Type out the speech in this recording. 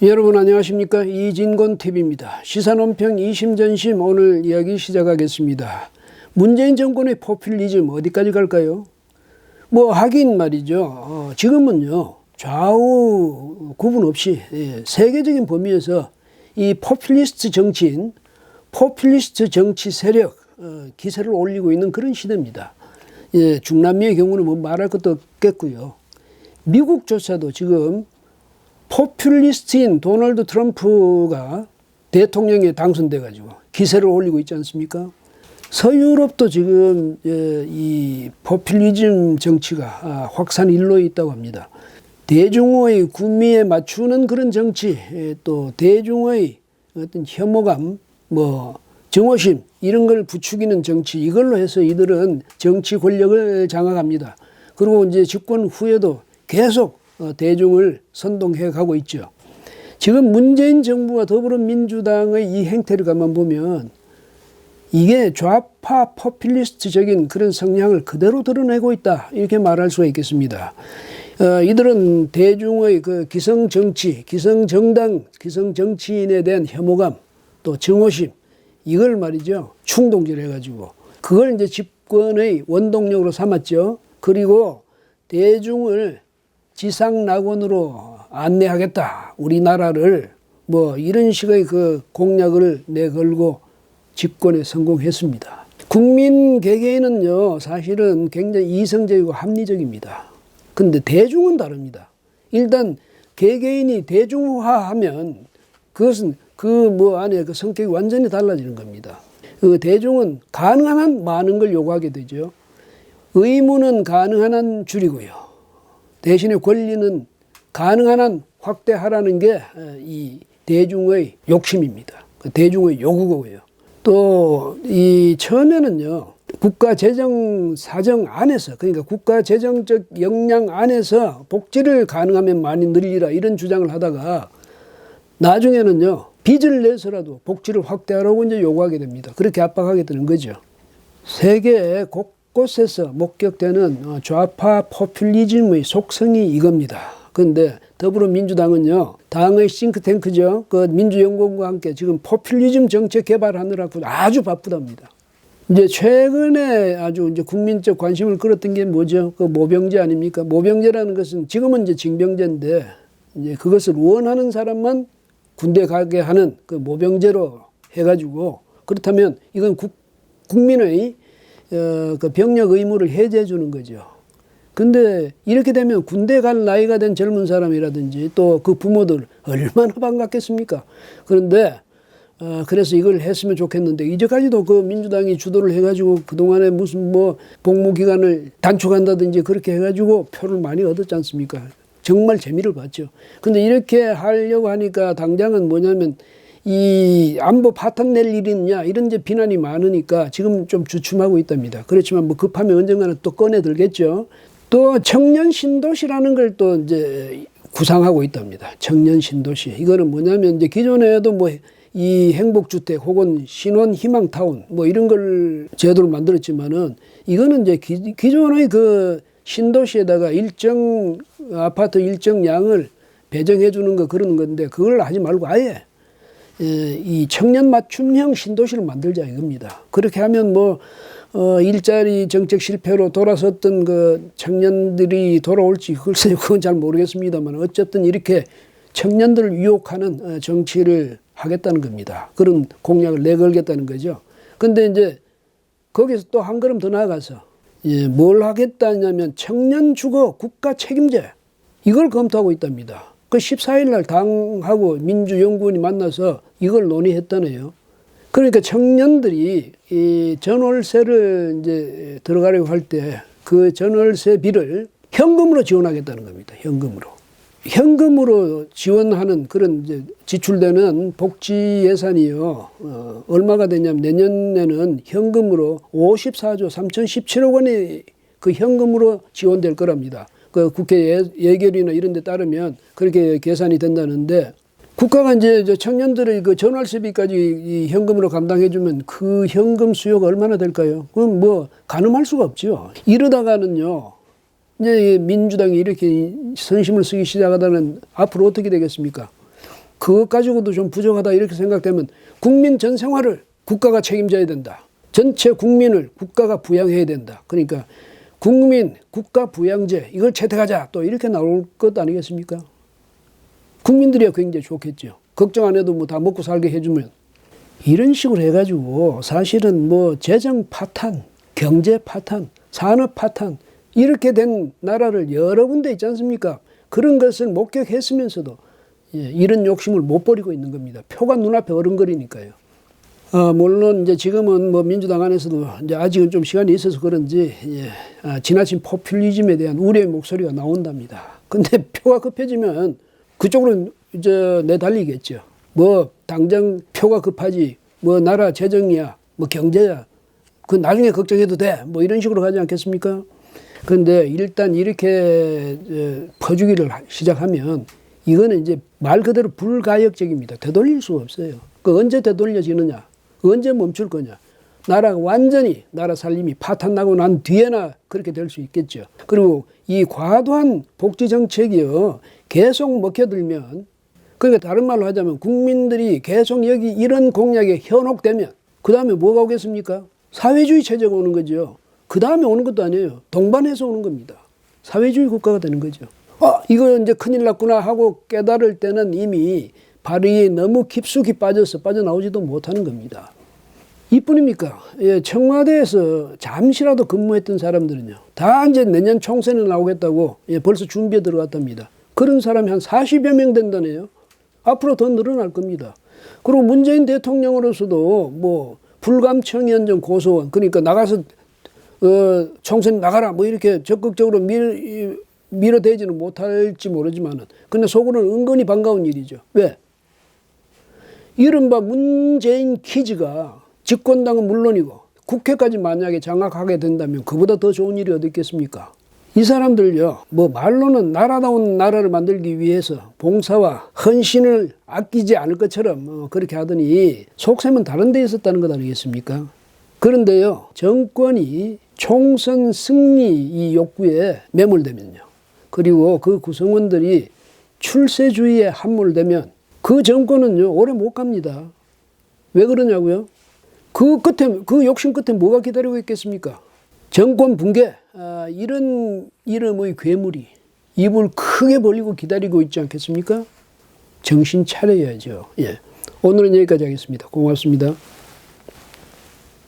여러분 안녕하십니까? 이진곤TV입니다. 시사논평 2심 전심 오늘 이야기 시작하겠습니다. 문재인 정권의 포퓰리즘 어디까지 갈까요? 하긴 말이죠. 지금은요 좌우 구분 없이 세계적인 범위에서 이 포퓰리스트 정치인, 포퓰리스트 정치 세력 기세를 올리고 있는 그런 시대입니다. 중남미의 경우는 말할 것도 없겠고요. 미국조차도 지금 포퓰리스트인 도널드 트럼프가 대통령에 당선돼 가지고 기세를 올리고 있지 않습니까? 서유럽도 지금 이 포퓰리즘 정치가 확산 일로에 있다고 합니다. 대중의 구미에 맞추는 그런 정치, 또 대중의 어떤 혐오감, 정오심 이런 걸 부추기는 정치, 이걸로 해서 이들은 정치 권력을 장악합니다. 그리고 이제 집권 후에도 계속 대중을 선동해 가고 있죠. 지금 문재인 정부와 더불어민주당의 이 행태를 가만 보면 이게 좌파 포퓰리스트적인 그런 성향을 그대로 드러내고 있다, 이렇게 말할 수가 있겠습니다. 이들은 대중의 그 기성정치, 기성정당, 기성정치인에 대한 혐오감, 또 정오심, 이걸 말이죠, 충동질 해가지고 그걸 이제 집권의 원동력으로 삼았죠. 그리고 대중을 지상낙원으로 안내하겠다, 우리나라를, 이런 식의 그 공약을 내걸고 집권에 성공했습니다. 국민 개개인은요 사실은 굉장히 이성적이고 합리적입니다. 근데 대중은 다릅니다. 일단 개개인이 대중화하면 그것은 안에 그 성격이 완전히 달라지는 겁니다. 그 대중은 가능한 한 많은 걸 요구하게 되죠. 의무는 가능한 한 줄이고요. 대신에 권리는 가능한 한 확대하라는 게 이 대중의 욕심입니다. 대중의 요구고요. 또 이 처음에는요 국가 재정 사정 안에서, 그러니까 국가 재정적 역량 안에서 복지를 가능하면 많이 늘리라, 이런 주장을 하다가 나중에는요 빚을 내서라도 복지를 확대하라고 이제 요구하게 됩니다. 그렇게 압박하게 되는 거죠. 세계 곳곳에서 목격되는 좌파 포퓰리즘의 속성이 이겁니다. 그런데 더불어민주당은요, 당의 싱크탱크죠, 그 민주연구원과 함께 지금 포퓰리즘 정책 개발하느라 아주 바쁘답니다. 이제 최근에 아주 이제 국민적 관심을 끌었던 게 뭐죠? 그 모병제 아닙니까? 모병제라는 것은 지금은 이제 징병제인데, 이제 그것을 원하는 사람만 군대 가게 하는 그 모병제로 해가지고, 그렇다면 이건 국민의 그 병력 의무를 해제해 주는 거죠. 근데 이렇게 되면 군대 갈 나이가 된 젊은 사람이라든지 또 그 부모들 얼마나 반갑겠습니까? 그런데 그래서 이걸 했으면 좋겠는데, 이제까지도 그 민주당이 주도를 해가지고 그동안에 무슨 복무 기간을 단축한다든지 그렇게 해가지고 표를 많이 얻었지 않습니까? 정말 재미를 봤죠. 근데 이렇게 하려고 하니까 당장은 뭐냐면 이 안보 파탄 낼 일이 있냐, 이런 이제 비난이 많으니까 지금 좀 주춤하고 있답니다. 그렇지만 급하면 언젠가는 또 꺼내 들겠죠. 또 청년 신도시라는 걸 또 이제 구상하고 있답니다. 청년 신도시. 이거는 뭐냐면 이제 기존에도 이 행복주택 혹은 신혼 희망타운 이런 걸 제도를 만들었지만은, 이거는 이제 기존의 그 신도시에다가 일정 아파트 일정 양을 배정해 주는 거, 그러는 건데, 그걸 하지 말고 아예 이 청년 맞춤형 신도시를 만들자, 이겁니다. 그렇게 하면 일자리 정책 실패로 돌아섰던 그 청년들이 돌아올지 글쎄요, 그건 잘 모르겠습니다만, 어쨌든 이렇게 청년들을 유혹하는 정치를 하겠다는 겁니다. 그런 공약을 내걸겠다는 거죠. 근데 이제 거기서 또 한 걸음 더 나아가서 뭘 하겠다냐면 청년 주거 국가 책임제, 이걸 검토하고 있답니다. 그 14일 날 당하고 민주연구원이 만나서 이걸 논의했다네요. 그러니까 청년들이 이 전월세를 이제 들어가려고 할 때 그 전월세비를 현금으로 지원하겠다는 겁니다. 현금으로 지원하는 그런 이제 지출되는 복지 예산이요, 얼마가 되냐면 내년에는 현금으로 54조 3,017억 원이 그 현금으로 지원될 거랍니다. 그 국회 예결이나 이런 데 따르면 그렇게 계산이 된다는데, 국가가 이제 청년들의 그 전월세비까지 이 현금으로 감당해주면 그 현금 수요가 얼마나 될까요? 그럼 가늠할 수가 없죠. 이러다가는요, 이제 민주당이 이렇게 선심을 쓰기 시작하다는 앞으로 어떻게 되겠습니까? 그것 가지고도 좀 부족하다 이렇게 생각되면 국민 전 생활을 국가가 책임져야 된다. 전체 국민을 국가가 부양해야 된다. 그러니까 국민 국가 부양제 이걸 채택하자 또 이렇게 나올 것 아니겠습니까? 국민들이야 굉장히 좋겠죠. 걱정 안 해도 뭐 다 먹고 살게 해주면. 이런 식으로 해가지고 사실은 뭐 재정 파탄, 경제 파탄, 산업 파탄 이렇게 된 나라를 여러 군데 있지 않습니까? 그런 것을 목격했으면서도 이런 욕심을 못 버리고 있는 겁니다. 표가 눈앞에 어른거리니까요. 물론 이제 지금은 뭐 민주당 안에서도 이제 아직은 좀 시간이 있어서 그런지 지나친 포퓰리즘에 대한 우려의 목소리가 나온답니다. 근데 표가 급해지면 그쪽으로 이제 내달리겠죠. 뭐 당장 표가 급하지 뭐 나라 재정이야 뭐 경제야 그 나중에 걱정해도 돼 뭐 이런 식으로 가지 않겠습니까? 그런데 일단 이렇게 퍼주기를 시작하면 이거는 이제 말 그대로 불가역적입니다. 되돌릴 수가 없어요. 그 언제 되돌려지느냐? 언제 멈출 거냐? 나라가 완전히 나라 살림이 파탄나고 난 뒤에나 그렇게 될 수 있겠죠. 그리고 이 과도한 복지 정책이요 계속 먹혀들면 그러니까 다른 말로 하자면 국민들이 계속 여기 이런 공약에 현혹되면 그 다음에 뭐가 오겠습니까? 사회주의 체제가 오는 거죠. 그 다음에 오는 것도 아니에요. 동반해서 오는 겁니다. 사회주의 국가가 되는 거죠. 이거 이제 큰일 났구나 하고 깨달을 때는 이미 발이 너무 깊숙이 빠져나오지도 못하는 겁니다. 이뿐입니까? 청와대에서 잠시라도 근무했던 사람들은요. 다 이제 내년 총선에 나오겠다고 벌써 준비에 들어갔답니다. 그런 사람이 한 40여 명 된다네요. 앞으로 더 늘어날 겁니다. 그리고 문재인 대통령으로서도 뭐 불감청위원장 고소원 그러니까 나가서 총선 나가라 뭐 이렇게 적극적으로 밀어대지는 못할지 모르지만은 근데 속으로는 은근히 반가운 일이죠. 왜? 이른바 문재인 퀴즈가 집권당은 물론이고 국회까지 만약에 장악하게 된다면 그보다 더 좋은 일이 어디 있겠습니까? 이 사람들요, 뭐 말로는 나라다운 나라를 만들기 위해서 봉사와 헌신을 아끼지 않을 것처럼 그렇게 하더니 속셈은 다른 데 있었다는 것 아니겠습니까? 그런데요, 정권이 총선 승리 이 욕구에 매몰되면요. 그리고 그 구성원들이 출세주의에 함몰되면 그 정권은요, 오래 못 갑니다. 왜 그러냐고요? 그 욕심 끝에 뭐가 기다리고 있겠습니까? 정권 붕괴, 이런 이름의 괴물이 입을 크게 벌리고 기다리고 있지 않겠습니까? 정신 차려야죠. 오늘은 여기까지 하겠습니다. 고맙습니다.